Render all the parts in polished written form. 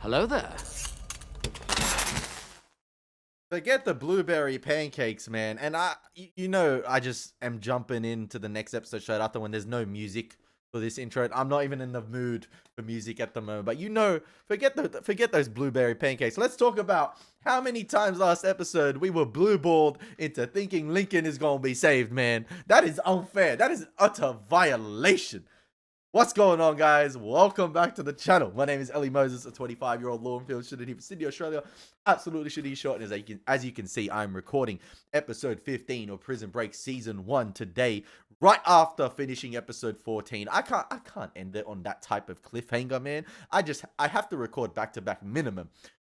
Hello there. Forget the blueberry pancakes, man. And I just am jumping into the next episode straight after when there's no music for this intro. I'm not even in the mood for music at the moment. But forget those blueberry pancakes. Let's talk about how many times last episode we were blue-balled into thinking Lincoln is gonna be saved, man. That is unfair. That is an utter violation. What's going on, guys? Welcome back to the channel. My name is Elie Moses, a 25-year-old law and field student here from Sydney, Australia. Absolutely shitty short. And as you can see, I'm recording episode 15 of Prison Break season 1 today, right after finishing episode 14. I can't end it on that type of cliffhanger, man. I have to record back-to-back minimum,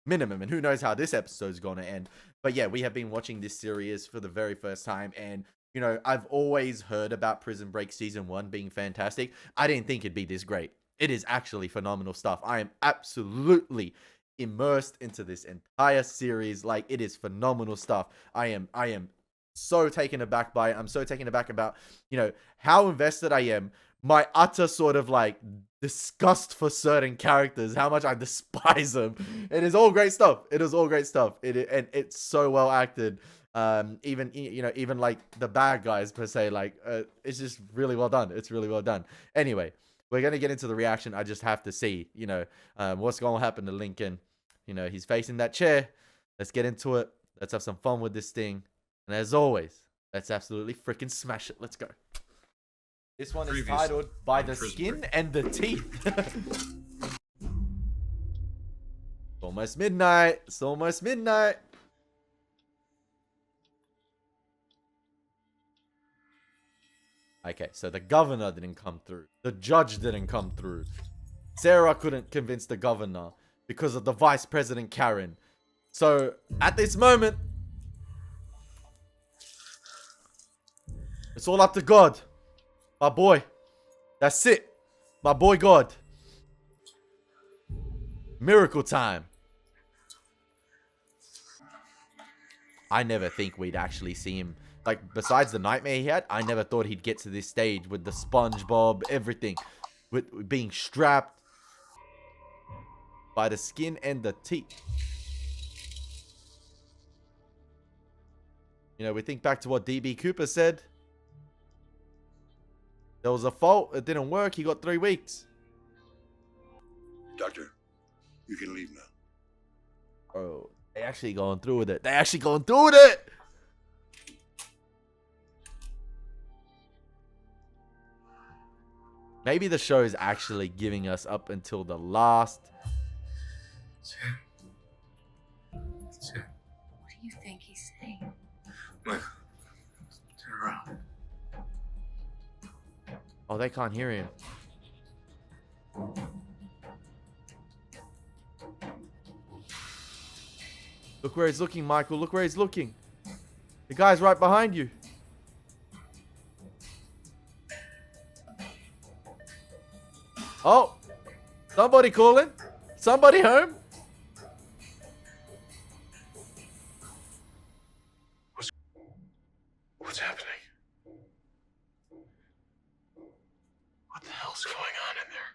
and who knows how this episode is going to end. But yeah, we have been watching this series for the very first time, and you know, I've always heard about Prison Break Season 1 being fantastic. I didn't think it'd be this great. It is actually phenomenal stuff. I am absolutely immersed into this entire series. Like, it is phenomenal stuff. I am so taken aback by it. I'm so taken aback about, you know, how invested I am. My utter sort of like disgust for certain characters, how much I despise them. It is all great stuff. It is all great stuff. And it's so well acted. Even like the bad guys per se, like it's just really well done. It's really well done. Anyway, we're gonna get into the reaction. I just have to see, you know, what's gonna happen to Lincoln. You know, he's facing that chair. Let's get into it. Let's have some fun with this thing. And as always, let's absolutely freaking smash it. Let's go. This one is titled By the Skin and the Teeth. It's almost midnight. It's almost midnight. Okay, so the governor didn't come through. The judge didn't come through. Sarah couldn't convince the governor because of the vice president, Karen. So, at this moment, it's all up to God. My boy. That's it. My boy God. Miracle time. I never think we'd actually see him. Like, besides the nightmare he had, I never thought he'd get to this stage with the SpongeBob, everything. With being strapped by the skin and the teeth. You know, we think back to what D.B. Cooper said. There was a fault. It didn't work. He got 3 weeks. Doctor, you can leave now. Oh, they actually going through with it. They actually going through with it. Maybe the show is actually giving us up until the last. What do you think he's saying? Turn around. Oh, they can't hear him. Look where he's looking, Michael. Look where he's looking. The guy's right behind you. Oh, somebody calling? Somebody home? What's happening? What the hell's going on in there?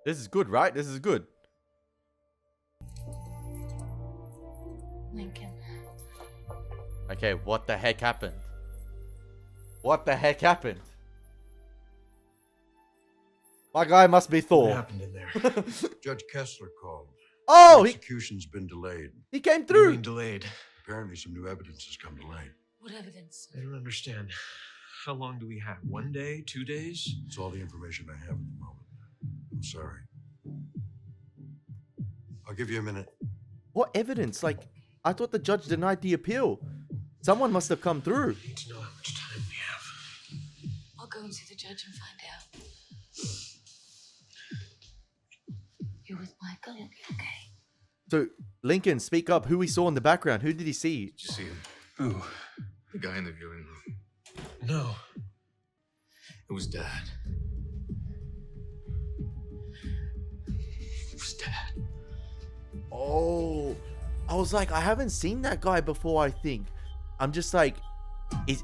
This is good, right? This is good. Lincoln. Okay, what the heck happened? What the heck happened? My guy must be Thor. What happened in there? Judge Kessler called. Oh, The execution's been delayed. he came What do you through. mean delayed? Apparently some new evidence has come to light. What evidence? I don't understand. How long do we have? 1 day? 2 days? It's all the information I have at the moment. I'm sorry. I'll give you a minute. What evidence? Like, I thought the judge denied the appeal. Someone must have come through. I need to know how much time we have. I'll go and see the judge and find out. You're with Michael, you'll be okay. So, Lincoln, speak up. Who we saw in the background? Who did he see? Did you see him? Who? The guy in the viewing room. No. It was Dad. It was Dad. Oh. I was like, I haven't seen that guy before, I think. I'm just like,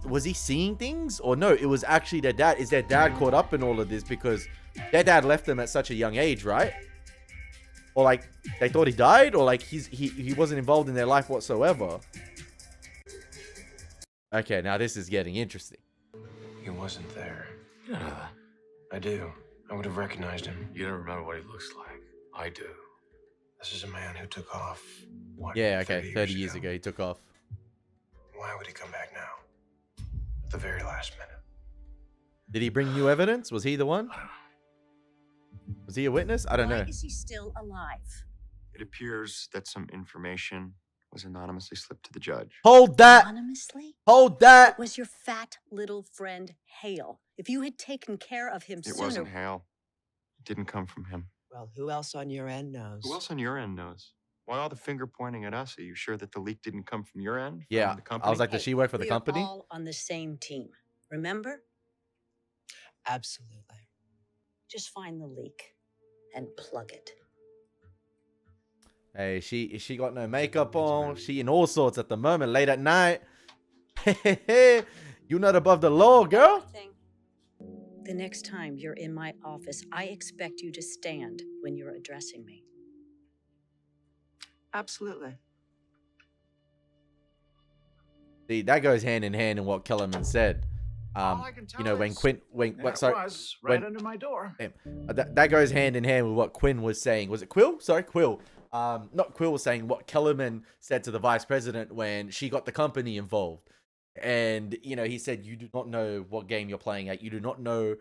was he seeing things? Or no, it was actually their dad. Is their dad caught up in all of this? Because their dad left them at such a young age, right? Or like, they thought he died? Or like, he wasn't involved in their life whatsoever? Okay, now this is getting interesting. He wasn't there. Yeah. I do. I would have recognized him. You don't remember what he looks like. I do. This is a man who took off, what, Yeah, okay, 30 years ago, he took off. Why would he come back now? At the very last minute. Did he bring new evidence? Was he the one? Was he a witness? I don't know. Why is he still alive? It appears that some information was anonymously slipped to the judge. Hold that! Anonymously? Hold that! It was your fat little friend Hale. If you had taken care of him It sooner... wasn't Hale. It didn't come from him. Well, who else on your end knows? Who else on your end knows? Why all the finger pointing at us? Are you sure that the leak didn't come from your end? From Yeah, the company? I was like, does she work for the we company? are all on the same team. Remember? Absolutely. Just find the leak and plug it. Hey, she got no makeup on. She in all sorts at the moment, late at night. You not above the law, girl. The next time you're in my office, I expect you to stand when you're addressing me. Absolutely. See, that goes hand in hand in what Kellerman said. You know, when Quinn, under my door. That goes hand in hand with what Quinn was saying. Was it Quill? Sorry, Quill. Not Quill was saying what Kellerman said to the vice president when she got the company involved. And, you know, he said, you do not know what game you're playing at. You do not know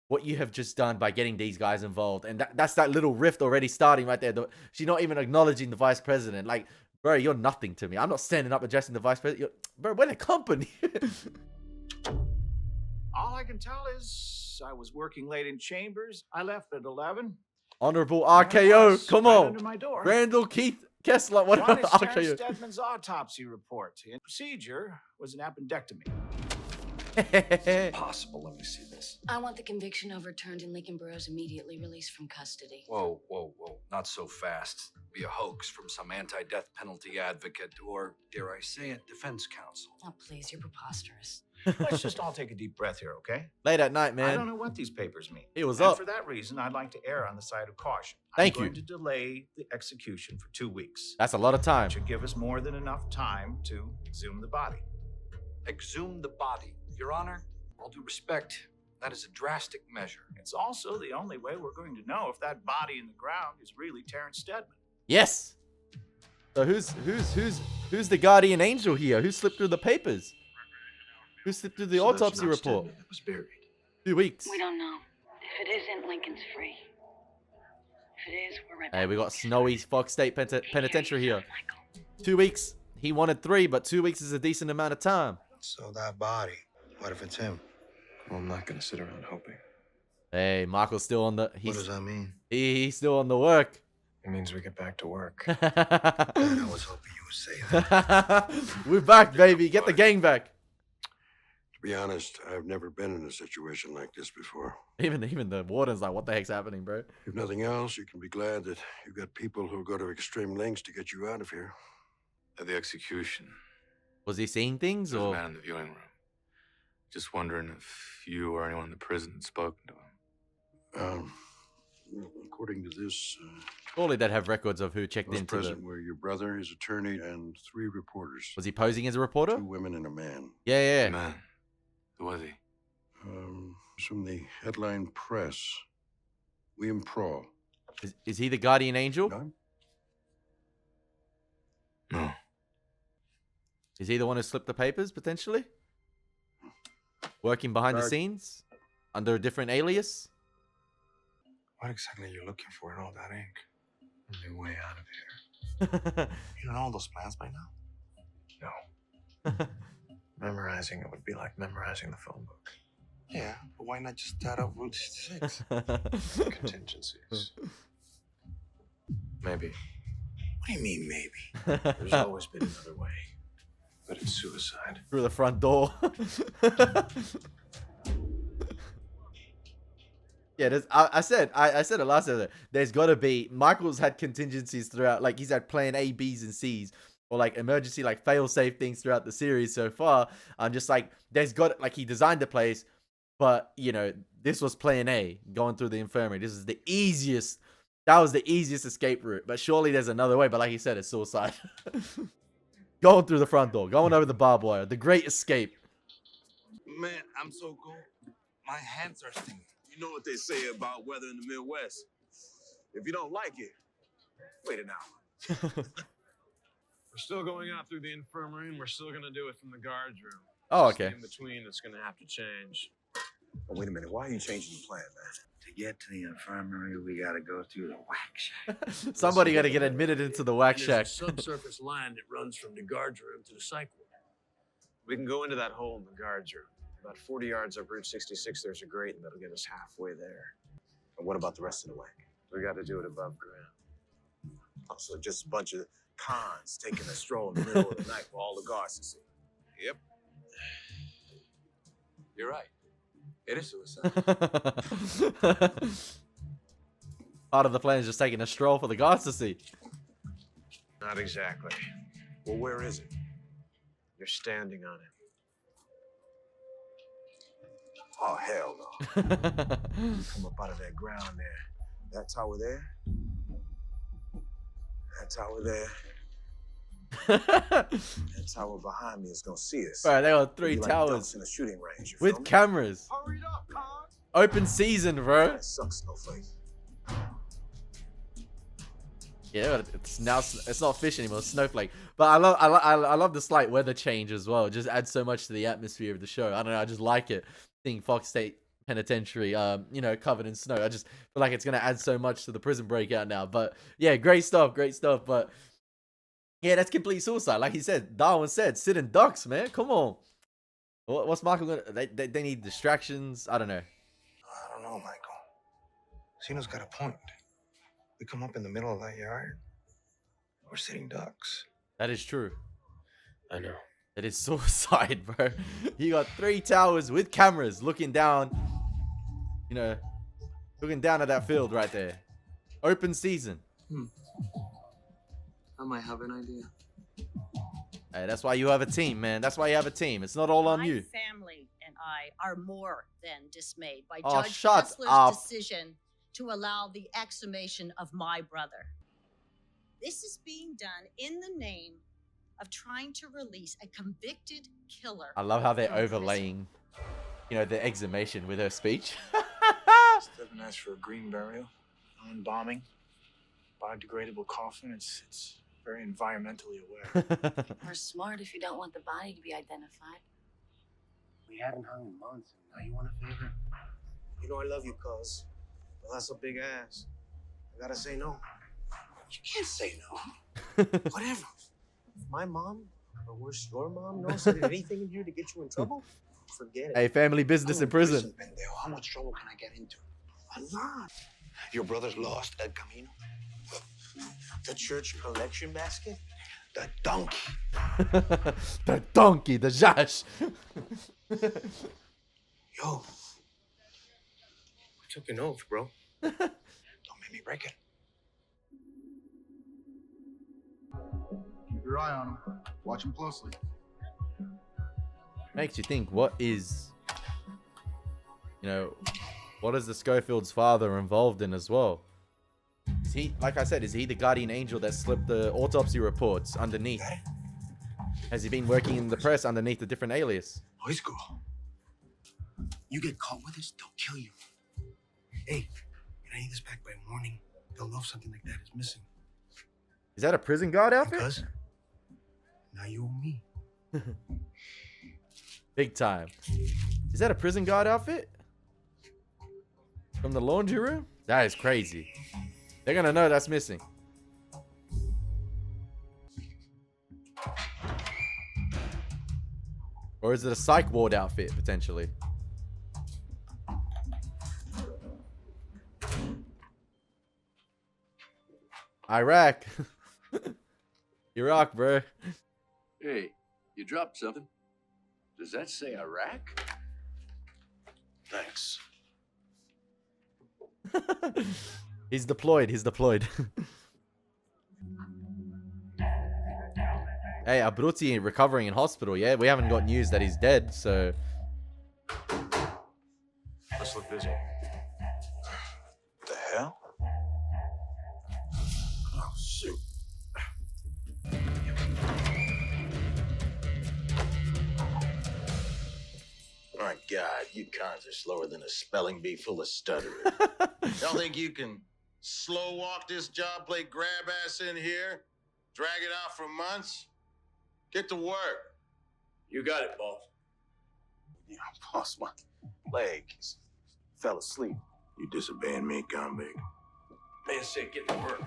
what you have just done by getting these guys involved. And that's that little rift already starting right there. She's not even acknowledging the vice president. Like, bro, you're nothing to me. I'm not standing up addressing the vice president. Bro, we're the company. All I can tell is I was working late in chambers. I left at 11. Honorable There it RKO. was, Come right on. under my door. Randall Keith Kessler. What One is RKO? Terrence Stedman's autopsy report. The procedure was an appendectomy. Possible. Let me see this. I want the conviction overturned and Lincoln Burrows immediately released from custody. Whoa, whoa, whoa. Not so fast. Be a hoax from some anti-death penalty advocate or, dare I say it, defense counsel. Oh, please, you're preposterous. Let's just all take a deep breath here, okay? Late at night, I don't man. know what these papers mean. He was and up. for that reason, I'd like to err on the side of caution. Thank I'm you. going to delay the execution for 2 weeks. That's a lot of time. That should give us more than enough time to exhume the body. Exhume the body. Your Honor, all due respect, that is a drastic measure. It's also the only way we're going to know if that body in the ground is really Terrence Stedman. Yes. So who's the guardian angel here? Who slipped through the papers? Who slipped through the So that's autopsy not report? Stedman that was buried. 2 weeks. We don't know. If it isn't, Lincoln's free. If it is, we're right back. Hey, we got Snowy Fox State Penitentiary here. Michael. 2 weeks. He wanted 3, but 2 weeks is a decent amount of time. So that body, what if it's him? Well, I'm not going to sit around hoping. Hey, Michael's still on the. What does He's that mean? he's still on the work. It means we get back to work. Man, I was hoping you would say that. We're back, baby. Get the gang back. To be honest, I've never been in a situation like this before. Even the warden's like, what the heck's happening, bro? If nothing else, you can be glad that you've got people who'll go to extreme lengths to get you out of here. At the execution, Was he seeing things there was a or? man in the viewing room. Just wondering if you or anyone in the prison had spoken to him. According to this, Surely they'd have records of who checked those into the. present were your brother, his attorney, and 3 reporters. Was he posing as a reporter? 2 women and a man. Yeah, yeah. Man, who was he? From the headline press, William Prawl. Is he the guardian angel? None? No. Is he the one who slipped the papers potentially? Working behind the scenes under a different alias? What exactly are you looking for in all that ink? On your way out of here. You know all those plans by now? No. Memorizing it would be like memorizing the phone book. Yeah, but why not just start out Route 66? Contingencies. Maybe. What do you mean, maybe? There's always been another way. But it's suicide. Through the front door. Yeah, I said it last episode. There's got to be. Michael's had contingencies throughout. Like, he's had plan A, B's, and C's. or like emergency, like fail-safe things throughout the series so far. I'm just like, there's got, like, he designed the place, but you know, this was plan A, going through the infirmary. This is the easiest. That was the easiest escape route, but surely there's another way. But like you said, it's suicide. Going through the front door, going over the barbed wire, the great escape. Man, I'm so cold. My hands are stinging. You know what they say about weather in the Midwest. If you don't like it, wait an hour. We're still going out through the infirmary, and we're still gonna do it from the guards room. Oh, okay. In between, it's gonna have to change. Oh, wait a minute. Why are you changing the plan, man? To get to the infirmary, we gotta go through the whack shack. Somebody got to get admitted into the whack shack. There's a subsurface line that runs from the guards room to the psych ward. We can go into that hole in the guards room. About 40 yards up Route 66, there's a grate, and that'll get us halfway there. And what about the rest of the way? We got to do it above ground. Oh, so just a bunch of cons taking a stroll in the middle of the night for all the guards to see. Yep. You're right. It is suicide. Part of the plan is just taking a stroll for the guards to see. Not exactly. Well, where is it? You're standing on it. Oh, hell no. Come up out of that ground there. That tower there. That tower there. That tower behind me is gonna see us. Bro, they got 3 It'd be like towers ducks in a shooting range. You feel with me? cameras. Hurry up, Con. Open season, bro. That sucks, Snowflake. Yeah, it's now, it's not fish anymore, it's snowflake. But I love the slight weather change as well. It just adds so much to the atmosphere of the show. I don't know, I just like it. Seeing Fox State Penitentiary, you know, covered in snow. I just feel like it's gonna add so much to the prison breakout now. But yeah, great stuff, great stuff. But yeah, that's complete suicide. Like he said, Darwin said, sit in ducks, man. Come on. What's Michael gonna? They need distractions. I don't know. I don't know, Michael. Zeno's got a point. We come up in the middle of that yard. We're sitting ducks. That is true. I know. It is suicide, bro. You got 3 towers with cameras looking down. You know, looking down at that field right there. Open season. I might have an idea. Hey, that's why you have a team, man. That's why you have a team. It's not all on you. My family and I are more than dismayed by Oh, Judge shut Kessler's up. decision to allow the exhumation of my brother. This is being done in the name of trying to release a convicted killer. I love how they're from prison. overlaying, you know, the exhumation with her speech. Instead of nice for a green burial, non-bombing, biodegradable coffin. It's very environmentally aware. We're smart if you don't want the body to be identified. We haven't hung in months, and now you want a favor? You know I love you, cuz. But that's a big ass. I gotta say no. You can't say no. Whatever. If my mom, or worse, your mom, knows I did anything in here to get you in trouble, forget it. Hey, family business in prison. Pendejo. How much trouble can I get into? A lot. Your brother's lost El Camino. The church collection basket? The donkey. The donkey, the Josh. Yo. We took an oath, bro. Don't make me break it. Keep your eye on him. Watch him closely. Makes you think, what is, you know, what is the Schofield's father involved in as well? Is he, like I said, is he the guardian angel that slipped the autopsy reports underneath? Has he been working in the press underneath a different alias? Oh, he's cool. You get caught with this, they'll kill you. Hey, I need this back by morning. They'll know if something like that is missing. Is that a prison guard outfit? Because now you owe me. Big time. Is that a prison guard outfit? From the laundry room? That is crazy. They're gonna know that's missing. Or is it a psych ward outfit, potentially? Iraq. Iraq, bro. Hey, you dropped something. Does that say Iraq? Thanks. He's deployed. He's deployed. Hey, Abruzzi recovering in hospital, yeah? We haven't got news that he's dead, so... Let's look busy. The hell? Oh, shoot. My God, you cons are slower than a spelling bee full of stutterers. Y'all think you can slow walk this job, play grab ass in here, drag it out for months? Get to work. You got it, boss. Yeah, boss, my leg fell asleep. You disobeying me, convict? Man said get to work.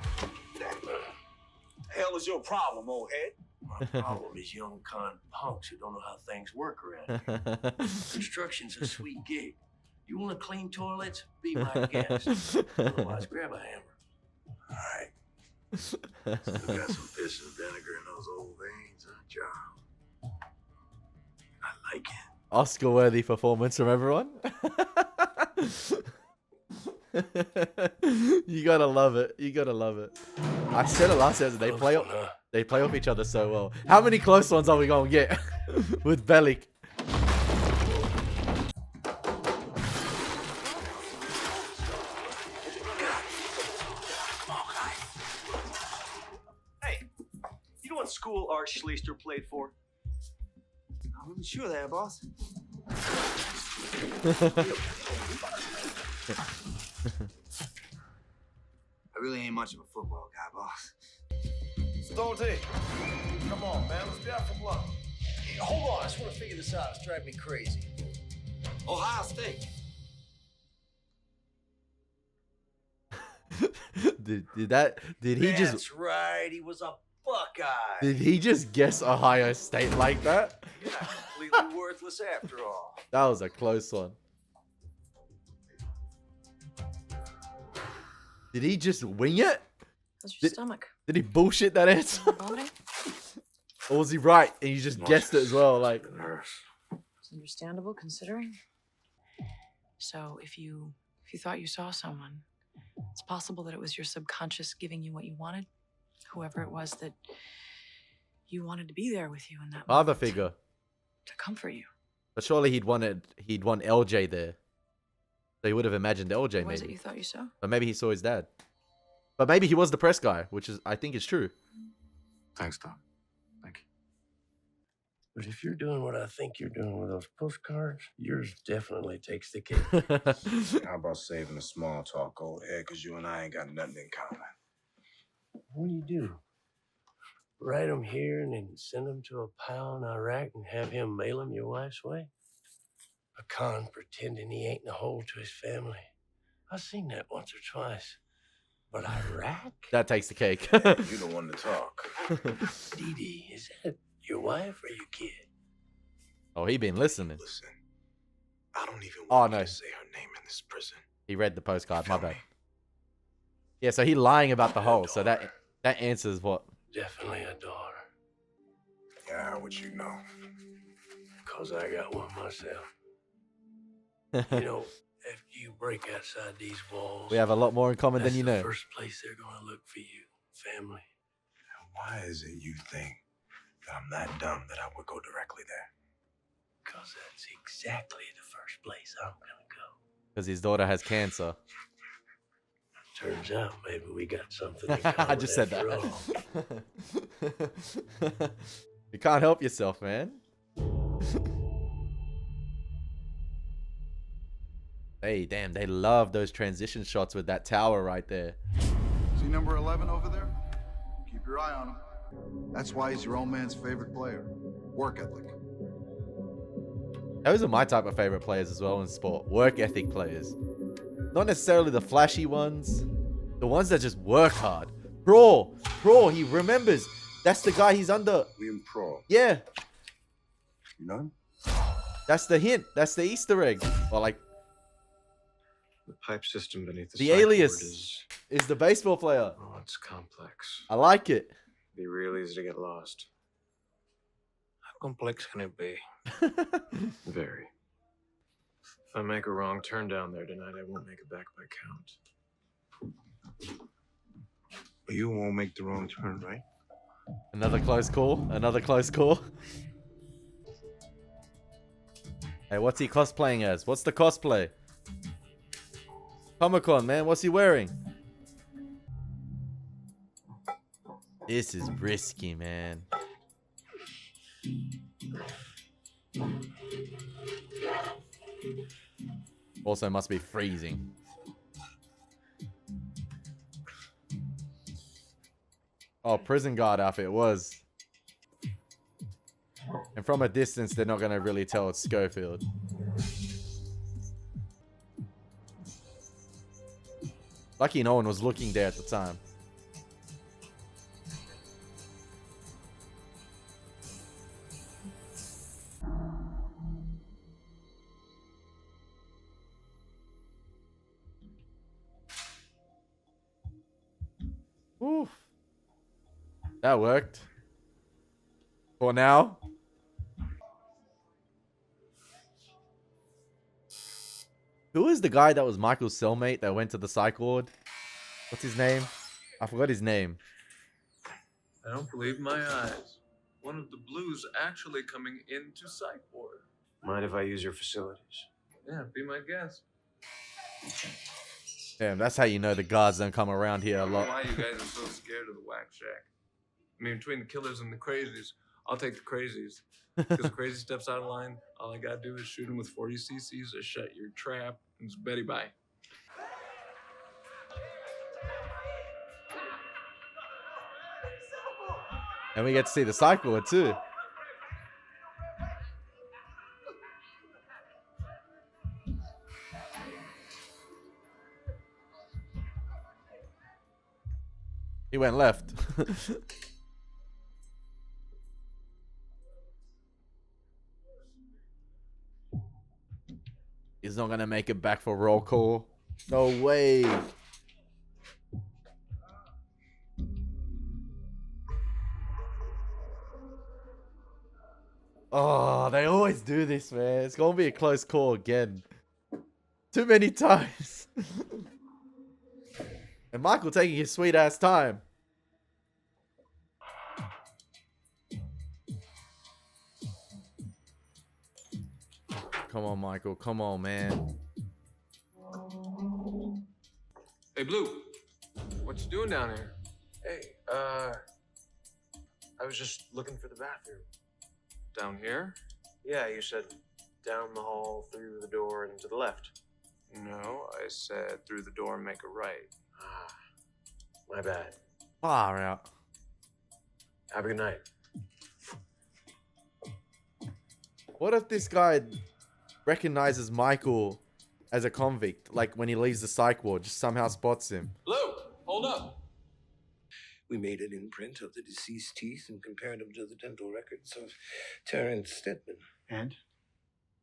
Hell is your problem, old head? My problem is young con punks who don't know how things work around here. Construction's a sweet gig. You want to clean toilets? Be my guest. Otherwise, grab a hammer. All right. Still got some piss and vinegar in those old veins, huh, Charles? I like it. Oscar-worthy performance from everyone. You gotta love it. You gotta love it. I said it last season. They play off each other so well. How many close ones are we gonna get with Bellic? Hey, you know what school Art Schleister played for? I wasn't sure there, boss. I really ain't much of a football guy, boss. Stolty, come on, man. Let's be out for blood. Hey, hold on, I just want to figure this out. It's driving me crazy. Ohio State. Did he just? That's right. He was a Buckeye. Did he just guess Ohio State like that? You're not completely worthless after all. That was a close one. Did he just wing it? How's your stomach? Did he bullshit that answer? Vomiting? Or was he right and you just guessed it as well? Like, It's understandable considering. So if you thought you saw someone, it's possible that it was your subconscious giving you what you wanted. Whoever it was that you wanted to be there with you in that father moment, figure. to comfort you. But surely he'd want LJ there. So he would have imagined LJ What was it maybe. you thought you saw? But maybe he saw his dad. But maybe he was the press guy, which is I think is true. Thanks, Doc. Thank you. But if you're doing what I think you're doing with those postcards, yours definitely takes the cake. How about saving the small talk, old head? Because you and I ain't got nothing in common. What do? Write them here and then send them to a pal in Iraq and have him mail them your wife's way? A con pretending he ain't in a hole to his family. I've seen that once or twice. But Iraq? That takes the cake. You the one to talk. Dee Dee, is that your wife or your kid? Oh, he been listening. Listen, I don't even Oh want no, you to say her name in this prison. he read the postcard. My bad. Yeah, so he lying about the hole. So that answers what. Definitely a daughter. Yeah, what you know? Because I got one myself. You know, if you break outside these walls, We have a lot more in common than you that's know. the first place they're going to look for you. Family. Why is it you think that I'm that dumb that I would go directly there? Because that's exactly the first place I'm going to go. Because his daughter has cancer. Turns out maybe we got something in common. I just said after that. all. You can't help yourself, man. Hey, damn, they love those transition shots with that tower right there. See number 11 over there? Keep your eye on him. That's why he's your old man's favorite player. Work ethic. Those are my type of favorite players as well in sport. Work ethic players. Not necessarily the flashy ones. The ones that just work hard. Pro, he remembers. That's the guy he's under. William Pro. Yeah. You know him? That's the hint. That's the Easter egg. Or like, The pipe system beneath the the Psych ward alias is the baseball player. Oh, it's complex. I like it. Be real easy to get lost. How complex can it be? Very. If I make a wrong turn down there tonight, I won't make it back by count. But you won't make the wrong turn, right? Another close call. Another close call. Hey, what's he cosplaying as? What's the cosplay? Comic-Con, man. What's he wearing? This is risky, man. Also must be freezing. Oh, prison guard outfit it was. And from a distance, they're not going to really tell it's Schofield. Lucky no one was looking there at the time. Oof. That worked. For now. Who is the guy that was Michael's cellmate that went to the psych ward? What's his name? I forgot his name. I don't believe my eyes. One of the blues actually coming into Psych ward. Mind if I use your facilities? Yeah, be my guest. Damn, that's how you know the guards don't come around here a I don't know lot. why you guys are so scared of the Wax Shack. I mean, between the killers and the crazies, I'll take the crazies. Because crazy steps out of line, all I gotta do is shoot him with 40 cc's to shut your trap, and it's Betty bye. And we get to see the psych ward too. He went left. He's not gonna make it back for roll call. No way. Oh, they always do this, man. It's gonna be a close call again. Too many times. And Michael taking his sweet ass time. Come on, Michael. Come on, man. Hey, Blue, what you doing down here? Hey, I was just looking for the bathroom. Down here? Yeah, you said down the hall, through the door, and to the left. No, I said through the door and make a right. Ah, my bad. Far out. Have a good night. What if this guy recognizes Michael as a convict? Like when he leaves the psych ward, just somehow spots him. Blue, hold up. We made an imprint of the deceased teeth and compared them to the dental records of Terrence Stedman. And?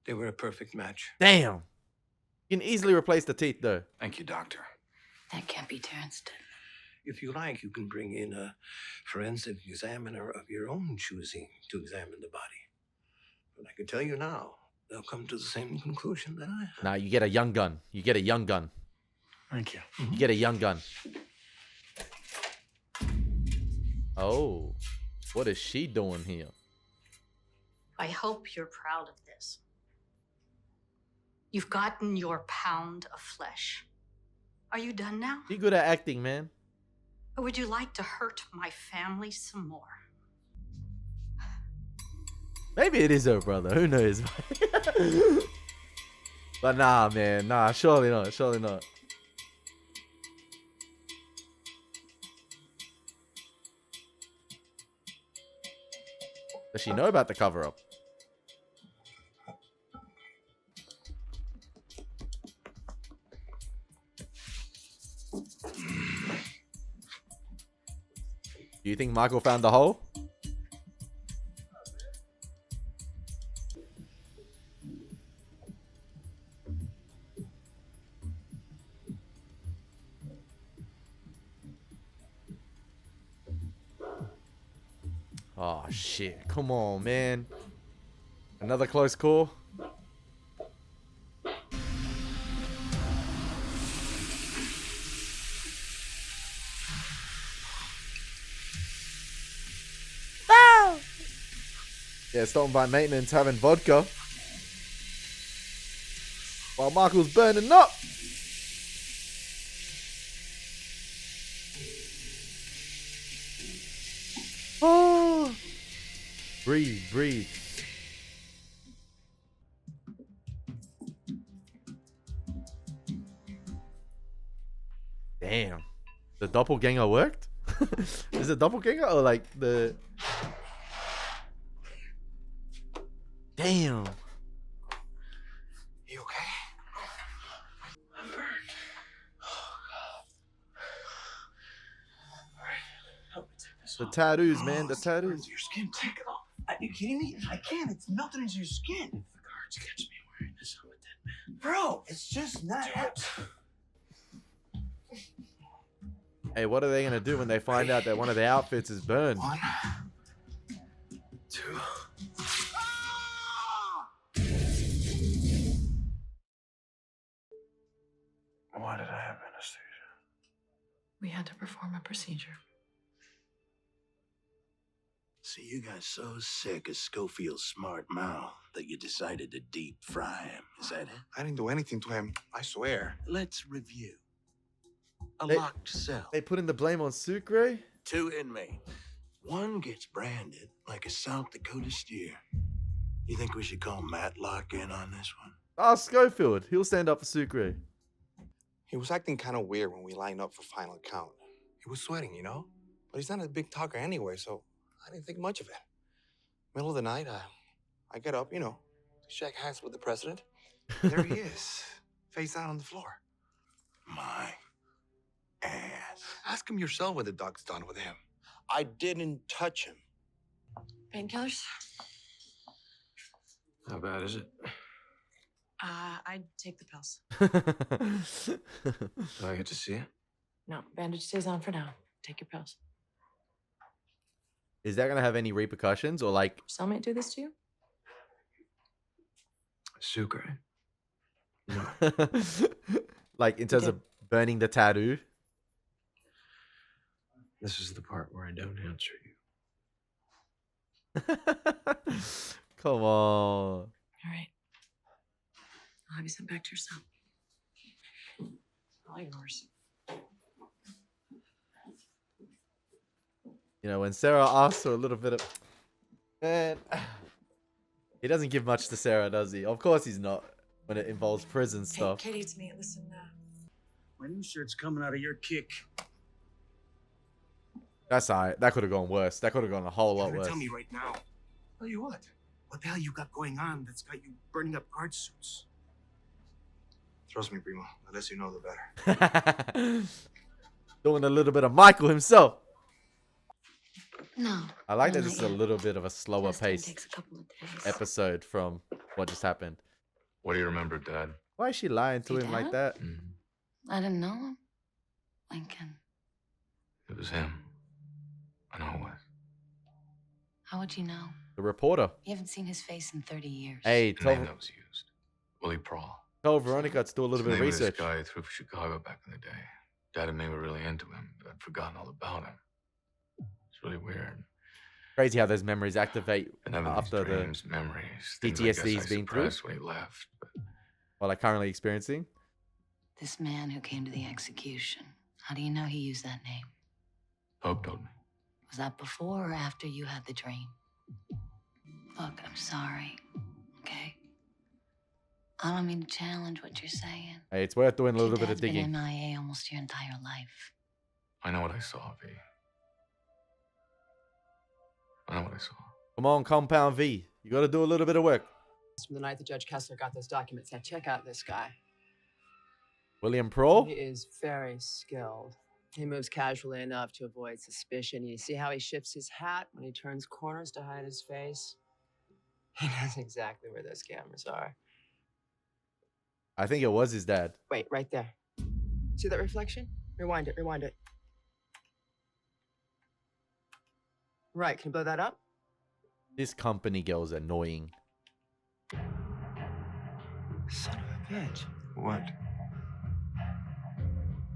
They were a perfect match. Damn. You can easily replace the teeth though. Thank you, Doctor. That can't be Terrence Stedman. If you like, you can bring in a forensic examiner of your own choosing to examine the body. But I can tell you now, they'll come to the same conclusion that I have. Nah, you get a young gun. You get a young gun. Thank you. You get a young gun. Oh, what is she doing here? I hope you're proud of this. You've gotten your pound of flesh. Are you done now? You good at acting, man. Or would you like to hurt my family some more? Maybe it is her brother. Who knows? But nah, man. Nah, surely not. Surely not. Does she know about the cover-up? Do you think Michael found the hole? Oh shit, come on, man. Another close call. Yeah, stopping by maintenance, having vodka. While Michael's burning up. Oh. Breathe, breathe. Damn. The doppelganger worked? Is it doppelganger or like the... Damn. You okay? I'm burned. Oh, God. All right. Help me take this The off. tattoos, man. The Burns tattoos. your skin. Take it off. Are you kidding me? I can't. It's melted into your skin. If the guards catch me wearing this, I'm a dead man. Bro, it's just not happening. Hey, what are they gonna do when they find out that one of the outfits is burned? 1, 2. Why did I have anesthesia? We had to perform a procedure. So you got so sick of Schofield's smart mouth that you decided to deep fry him. Is that it? I didn't do anything to him. I swear. Let's review. A They- locked cell. They putting the blame on Sucre? 2 inmates. One gets branded like a South Dakota steer. You think we should call Matlock in on this one? Ask Schofield. He'll stand up for Sucre. He was acting kind of weird when we lined up for final count. He was sweating, you know? But he's not a big talker anyway, so I didn't think much of it. Middle of the night, I get up, you know, to shake hands with the president. And there he is, face down on the floor. My ass. Ask him yourself what the dog's done with him. I didn't touch him. Painkillers? How bad is it? I'd take the pills. Do I get to see it? No, bandage stays on for now. Take your pills. Is that gonna have any repercussions or like... Cellmate do this to you? Sucre. No. like in terms of burning the tattoo? This is the part where I don't answer you. Come on. All right. I'll have you sent back to your cell. All yours. You know, when Sarah asks for a little bit of... Man, he doesn't give much to Sarah, does he? Of course he's not, when it involves prison stuff. Katie, it's me. Listen, My new shirt's coming out of your kick. That's alright. That could have gone worse. That could have gone a whole lot You're worse. gonna tell me right now. Tell you what? What the hell you got going on that's got you burning up guard suits? Trust me, Primo. The less you know, the better. Doing a little bit of Michael himself. No. I like no, that this is not a yet. little bit of a slower Testing paced takes a couple of days. episode from what just happened. What do you remember, Dad? Why is she lying to Your him like dad? that? I didn't know him. Lincoln. It was him. I know it was. How would you know? The reporter. You haven't seen his face in 30 years. Hey, The tell, name that was used. Willie Prawl. tell Veronica to do a little bit of This research. guy through Chicago back in the day. Dad and me were really into him, but I'd forgotten all about him. It's really weird. Crazy how those memories activate And having after these dreams, memories, things I guess PTSD's I been through. suppressed when he left. But What I'm currently experiencing. This man who came to the execution. How do you know he used that name? Pope told me. Was that before or after you had the dream? Look, I'm sorry. Okay? I don't mean to challenge what you're saying. Hey, it's worth doing a Your little bit of dad's been digging. MIA almost your entire life. I know what I saw, V. I know what I saw. Come on, Compound V. You got to do a little bit of work. From the night that Judge Kessler got those documents. Now check out this guy. William Prohl? He is very skilled. He moves casually enough to avoid suspicion. You see how he shifts his hat when he turns corners to hide his face? He knows exactly where those cameras are. I think it was his dad. Wait, right there. See that reflection? Rewind it, rewind it. Right, can you blow that up? This company girl's annoying. Son of a bitch. What?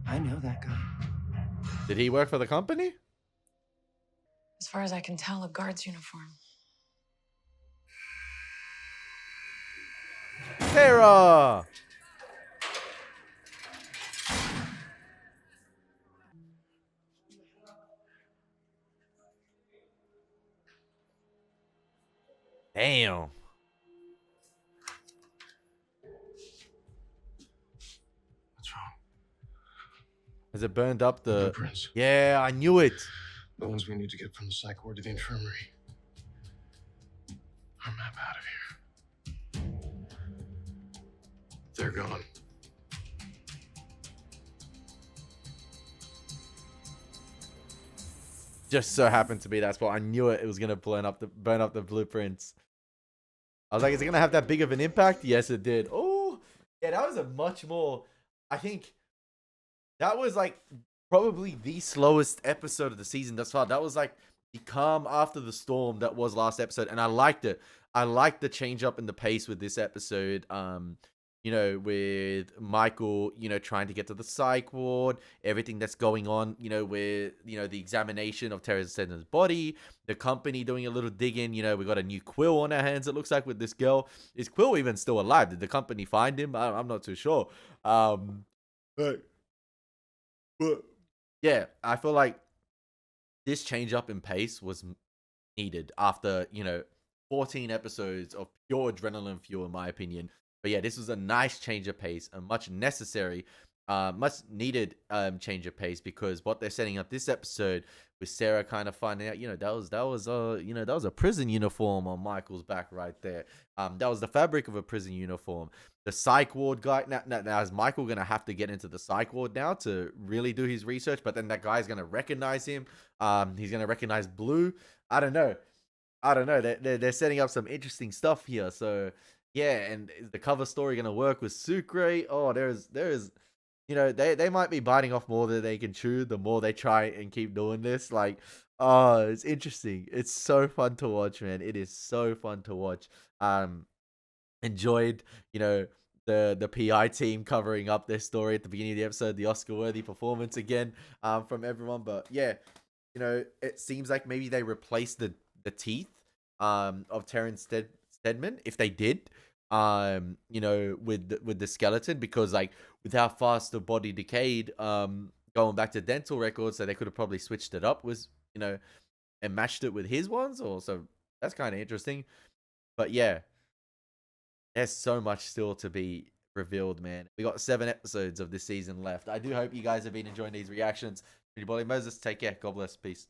I know that guy. Did he work for the company? As far as I can tell, a guard's uniform. Sarah. Damn. What's wrong? Has it burned up the Blueprints. Yeah, I knew it. The ones we need to get from the psych ward to the infirmary. Our map out of here. They're gone. Just so happened to be that spot. I knew it was gonna burn up the blueprints. I was like, is it gonna have that big of an impact? Yes, it did. Oh, yeah, that was a much more. I think that was like probably the slowest episode of the season thus far. That was like the calm after the storm that was last episode, and I liked it. I liked the change up in the pace with this episode. You know, with Michael, you know, trying to get to the psych ward, everything that's going on, you know, with, you know, the examination of Terrence Stetten's body, the company doing a little digging, you know, we got a new Quill on our hands, it looks like, with this girl. Is Quill even still alive? Did the company find him? I'm not too sure. But yeah, I feel like this change up in pace was needed after, you know, 14 episodes of pure adrenaline fuel, in my opinion. But yeah, this was a nice change of pace, a much necessary, much needed change of pace, because what they're setting up this episode with Sarah kind of finding out, you know, that was a prison uniform on Michael's back right there. That was the fabric of a prison uniform. The psych ward guy. Now is Michael gonna have to get into the psych ward now to really do his research? But then that guy's gonna recognize him. He's gonna recognize Blue. I don't know. They're setting up some interesting stuff here. So yeah, and is the cover story gonna work with Sucre? Oh, there's, you know, they might be biting off more than they can chew the more they try and keep doing this. Like, oh, it's interesting. It's so fun to watch, man. It is so fun to watch. Enjoyed, you know, the PI team covering up their story at the beginning of the episode, the Oscar-worthy performance again from everyone. But yeah, you know, it seems like maybe they replaced the teeth of Terrence Steadman, if they did, you know, with the skeleton, because like with how fast the body decayed, going back to dental records, so they could have probably switched it up with, you know, and matched it with his ones, or so that's kind of interesting. But yeah, there's so much still to be revealed, man. We got 7 episodes of this season left. I do hope you guys have been enjoying these reactions. Pretty Boy Moses, take care. God bless. Peace.